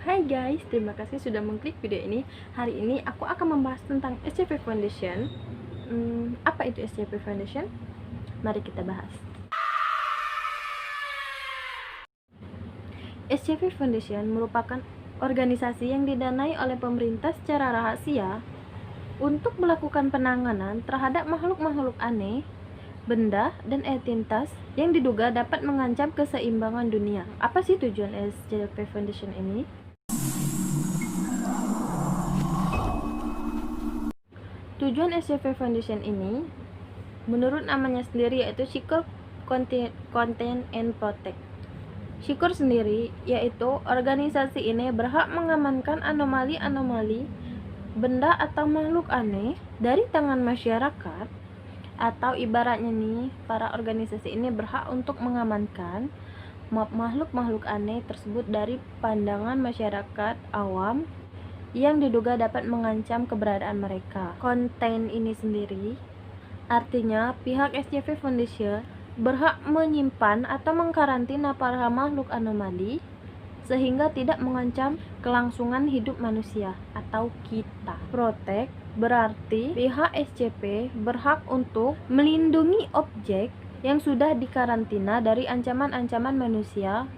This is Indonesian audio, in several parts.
Hai guys, terima kasih sudah mengklik video ini. Hari ini aku akan membahas tentang SCP Foundation. Apa itu SCP Foundation? Mari kita bahas. SCP Foundation merupakan organisasi yang didanai oleh pemerintah secara rahasia untuk melakukan penanganan terhadap makhluk-makhluk aneh, benda, dan entitas yang diduga dapat mengancam keseimbangan dunia. Apa sih tujuan SCP Foundation ini? Tujuan SCP Foundation ini, menurut namanya sendiri, yaitu Secure Contain and Protect. Secure sendiri, yaitu organisasi ini berhak mengamankan anomali-anomali, benda atau makhluk aneh dari tangan masyarakat, atau ibaratnya nih, para organisasi ini berhak untuk mengamankan makhluk-makhluk aneh tersebut dari pandangan masyarakat awam yang diduga dapat mengancam keberadaan mereka. Konten ini sendiri artinya pihak SCP Foundation berhak menyimpan atau mengkarantina para makhluk anomali sehingga tidak mengancam kelangsungan hidup manusia atau kita. Protect berarti pihak SCP berhak untuk melindungi objek yang sudah dikarantina dari ancaman-ancaman manusia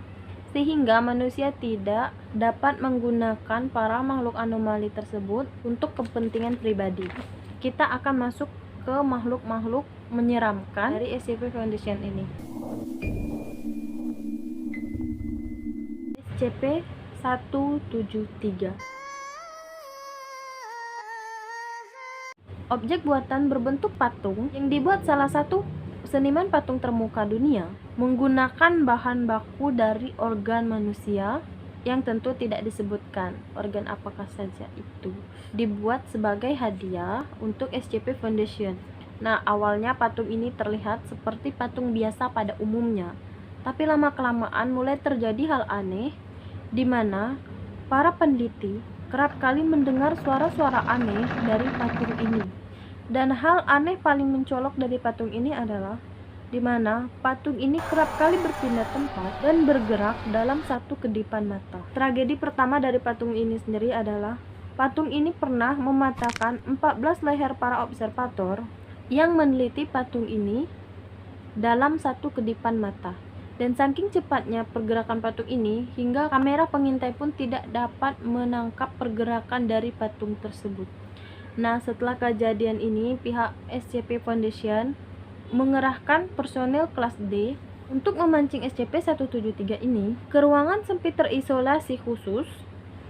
sehingga manusia tidak dapat menggunakan para makhluk anomali tersebut untuk kepentingan pribadi. Kita akan masuk ke makhluk-makhluk menyeramkan dari SCP Foundation ini. SCP-173. Objek buatan berbentuk patung yang dibuat salah satu seniman patung termuka dunia menggunakan bahan baku dari organ manusia yang tentu tidak disebutkan organ apakah saja itu, dibuat sebagai hadiah untuk SCP Foundation. Nah, awalnya patung ini terlihat seperti patung biasa pada umumnya, tapi lama-kelamaan mulai terjadi hal aneh di mana para peneliti kerap kali mendengar suara-suara aneh dari patung ini. Dan hal aneh paling mencolok dari patung ini adalah di mana patung ini kerap kali berpindah tempat dan bergerak dalam satu kedipan mata. Tragedi pertama dari patung ini sendiri adalah patung ini pernah mematahkan 14 leher para observator yang meneliti patung ini dalam satu kedipan mata. Dan saking cepatnya pergerakan patung ini hingga kamera pengintai pun tidak dapat menangkap pergerakan dari patung tersebut. Nah, setelah kejadian ini, pihak SCP Foundation mengerahkan personel kelas D untuk memancing SCP-173 ini ke ruangan sempit terisolasi khusus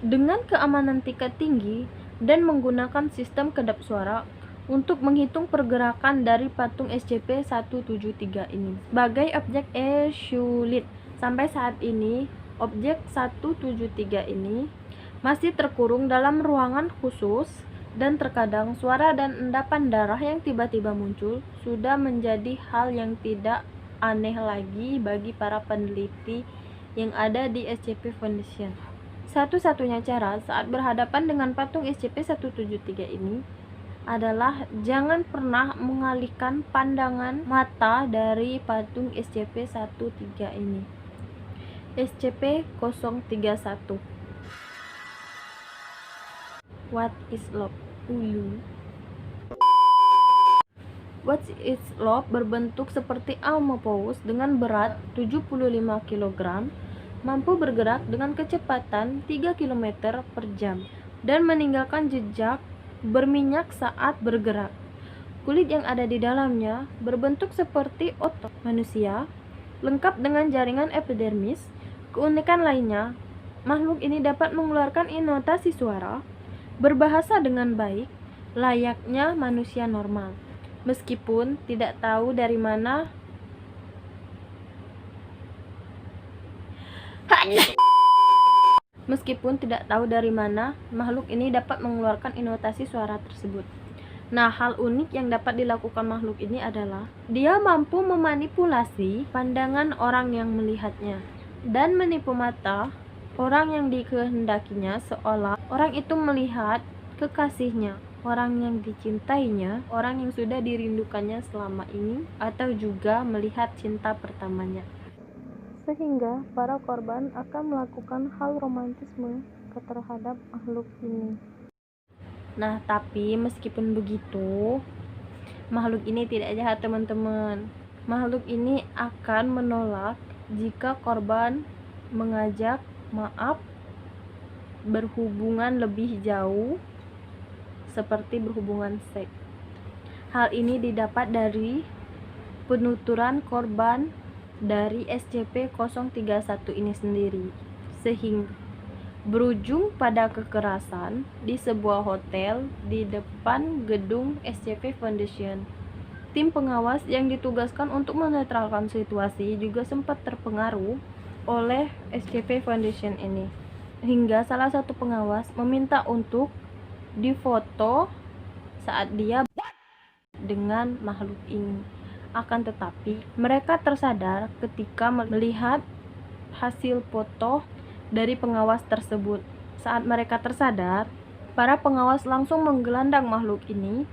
dengan keamanan tingkat tinggi dan menggunakan sistem kedap suara untuk menghitung pergerakan dari patung SCP-173 ini sebagai objek sulit. Sampai saat ini, objek 173 ini masih terkurung dalam ruangan khusus, dan terkadang suara dan endapan darah yang tiba-tiba muncul sudah menjadi hal yang tidak aneh lagi bagi para peneliti yang ada di SCP Foundation. Satu-satunya cara saat berhadapan dengan patung SCP-173 ini adalah jangan pernah mengalihkan pandangan mata dari patung SCP-13 ini. SCP-031. What is love? What is love berbentuk seperti Almopaus dengan berat 75 kg, mampu bergerak dengan kecepatan 3 km per jam, dan meninggalkan jejak berminyak saat bergerak. Kulit yang ada di dalamnya berbentuk seperti otot manusia, lengkap dengan jaringan epidermis. Keunikan lainnya, makhluk ini dapat mengeluarkan intonasi suara, berbahasa dengan baik, layaknya manusia normal. Meskipun tidak tahu dari mana makhluk ini dapat mengeluarkan intonasi suara tersebut. Nah, hal unik yang dapat dilakukan makhluk ini adalah dia mampu memanipulasi pandangan orang yang melihatnya dan menipu mata orang yang dikehendakinya seolah orang itu melihat kekasihnya, orang yang dicintainya, orang yang sudah dirindukannya selama ini, atau juga melihat cinta pertamanya. Sehingga para korban akan melakukan hal romantisme mereka terhadap makhluk ini. Nah, tapi meskipun begitu, makhluk ini tidak jahat, teman-teman. Makhluk ini akan menolak jika korban mengajak maaf, berhubungan lebih jauh, seperti berhubungan seks. Hal ini didapat dari penuturan korban dari SCP-031 ini sendiri, sehingga berujung pada kekerasan di sebuah hotel di depan gedung SCP Foundation. Tim pengawas yang ditugaskan untuk menetralkan situasi juga sempat terpengaruh oleh SCP Foundation ini, hingga salah satu pengawas meminta untuk difoto saat dia dengan makhluk ini. Akan tetapi, mereka tersadar ketika melihat hasil foto dari pengawas tersebut. Saat mereka tersadar, para pengawas langsung menggelandang makhluk ini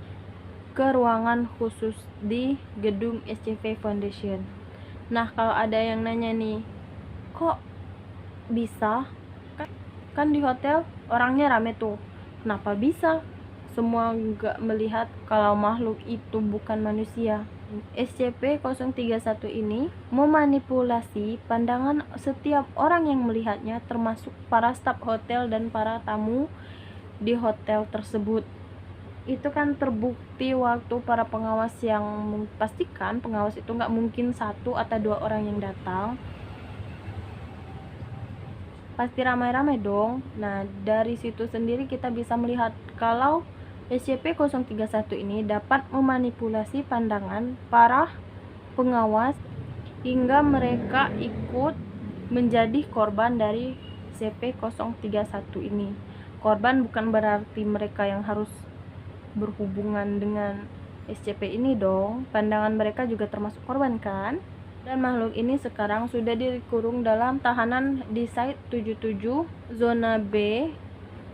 ke ruangan khusus di gedung SCP Foundation. Nah, kalau ada yang nanya nih, kok bisa? Kan di hotel orangnya rame tuh, kenapa bisa semua nggak melihat kalau makhluk itu bukan manusia? SCP-031 ini memanipulasi pandangan setiap orang yang melihatnya, termasuk para staf hotel dan para tamu di hotel tersebut. Itu kan terbukti waktu para pengawas yang pastikan pengawas itu nggak mungkin 1 atau 2 orang yang datang, pasti ramai-ramai dong. Nah, dari situ sendiri kita bisa melihat kalau SCP-031 ini dapat memanipulasi pandangan para pengawas hingga mereka ikut menjadi korban dari SCP-031 ini. Korban bukan berarti mereka yang harus berhubungan dengan SCP ini dong. Pandangan mereka juga termasuk korban kan? Dan makhluk ini sekarang sudah dikurung dalam tahanan di Site 77 Zona B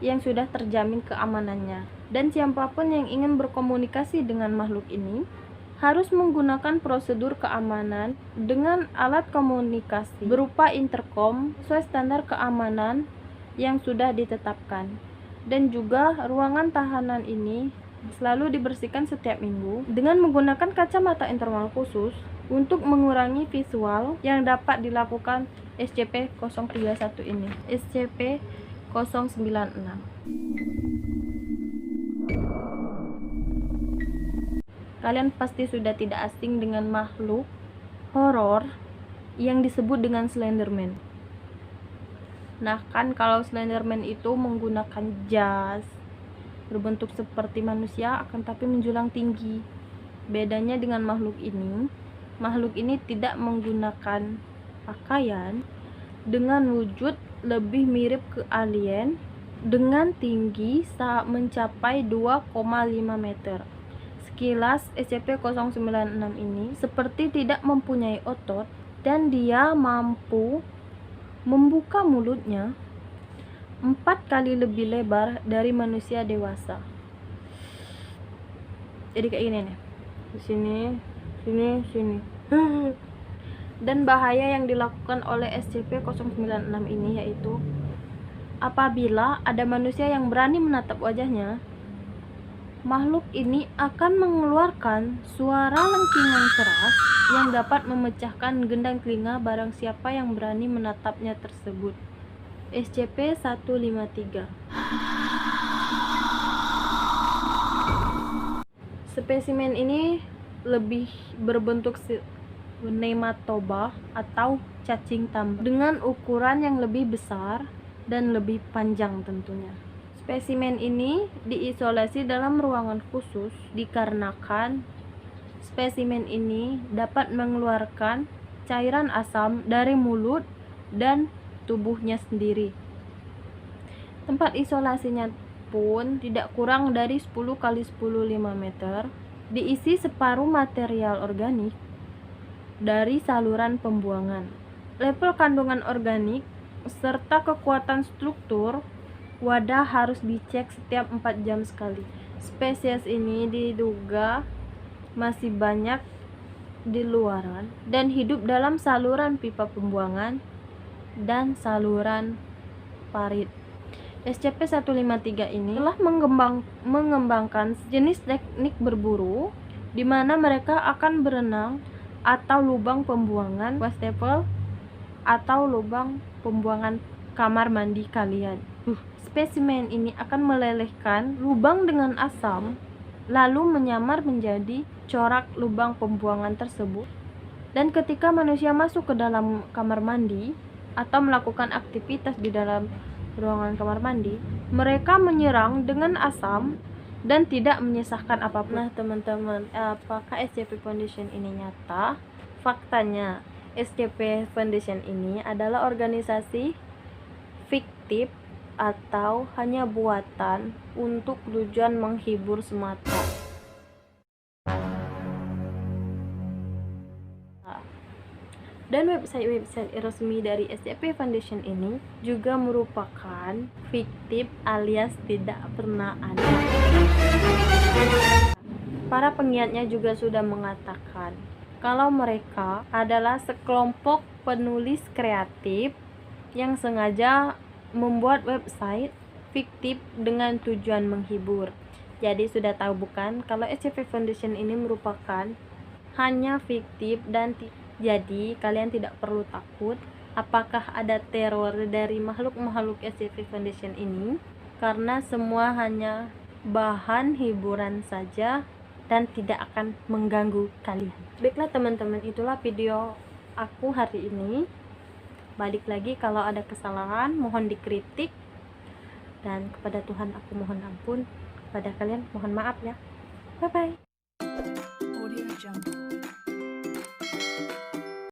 yang sudah terjamin keamanannya. Dan siapapun yang ingin berkomunikasi dengan makhluk ini harus menggunakan prosedur keamanan dengan alat komunikasi berupa intercom sesuai standar keamanan yang sudah ditetapkan. Dan juga ruangan tahanan ini selalu dibersihkan setiap minggu dengan menggunakan kacamata intermal khusus untuk mengurangi visual yang dapat dilakukan SCP-031 ini. SCP-096. Kalian pasti sudah tidak asing dengan makhluk horor yang disebut dengan Slenderman. Nah, kan kalau Slenderman itu menggunakan jas, berbentuk seperti manusia akan tapi menjulang tinggi. Bedanya dengan makhluk ini tidak menggunakan pakaian, dengan wujud lebih mirip ke alien, dengan tinggi mencapai 2,5 meter. Sekilas SCP-096 ini seperti tidak mempunyai otot dan dia mampu membuka mulutnya 4 kali lebih lebar dari manusia dewasa. Jadi kayak gini nih. Di sini. Dan bahaya yang dilakukan oleh SCP-096 ini yaitu apabila ada manusia yang berani menatap wajahnya, makhluk ini akan mengeluarkan suara lengkingan keras yang dapat memecahkan gendang telinga barang siapa yang berani menatapnya tersebut. SCP-153. Spesimen ini lebih berbentuk nematoba atau cacing tambang dengan ukuran yang lebih besar dan lebih panjang tentunya. Spesimen ini diisolasi dalam ruangan khusus dikarenakan spesimen ini dapat mengeluarkan cairan asam dari mulut dan tubuhnya sendiri. Tempat isolasinya pun tidak kurang dari 10 x 10 5 meter, diisi separuh material organik dari saluran pembuangan. Level kandungan organik serta kekuatan struktur wadah harus dicek setiap 4 jam sekali. Spesies ini diduga masih banyak di luaran dan hidup dalam saluran pipa pembuangan dan saluran parit. SCP-153 ini telah mengembangkan jenis teknik berburu di mana mereka akan berenang atau lubang pembuangan wastafel atau lubang pembuangan kamar mandi kalian. Spesimen ini akan melelehkan lubang dengan asam lalu menyamar menjadi corak lubang pembuangan tersebut, dan ketika manusia masuk ke dalam kamar mandi atau melakukan aktivitas di dalam ruangan kamar mandi, mereka menyerang dengan asam dan tidak menyisahkan apapun. Nah teman-teman, apakah SCP Foundation ini nyata? Faktanya, SCP Foundation ini adalah organisasi fiktif atau hanya buatan untuk tujuan menghibur semata. Dan website resmi dari SCP Foundation ini juga merupakan fiktif alias tidak pernah ada. Para penggiatnya juga sudah mengatakan kalau mereka adalah sekelompok penulis kreatif yang sengaja membuat website fiktif dengan tujuan menghibur. Jadi sudah tahu bukan kalau SCP Foundation ini merupakan hanya fiktif, dan jadi kalian tidak perlu takut apakah ada teror dari makhluk-makhluk SCP Foundation ini, karena semua hanya bahan hiburan saja dan tidak akan mengganggu kalian. Baiklah teman-teman, itulah video aku hari ini. Balik lagi, kalau ada kesalahan mohon dikritik, dan kepada Tuhan aku mohon ampun, kepada kalian mohon maaf ya. Bye bye.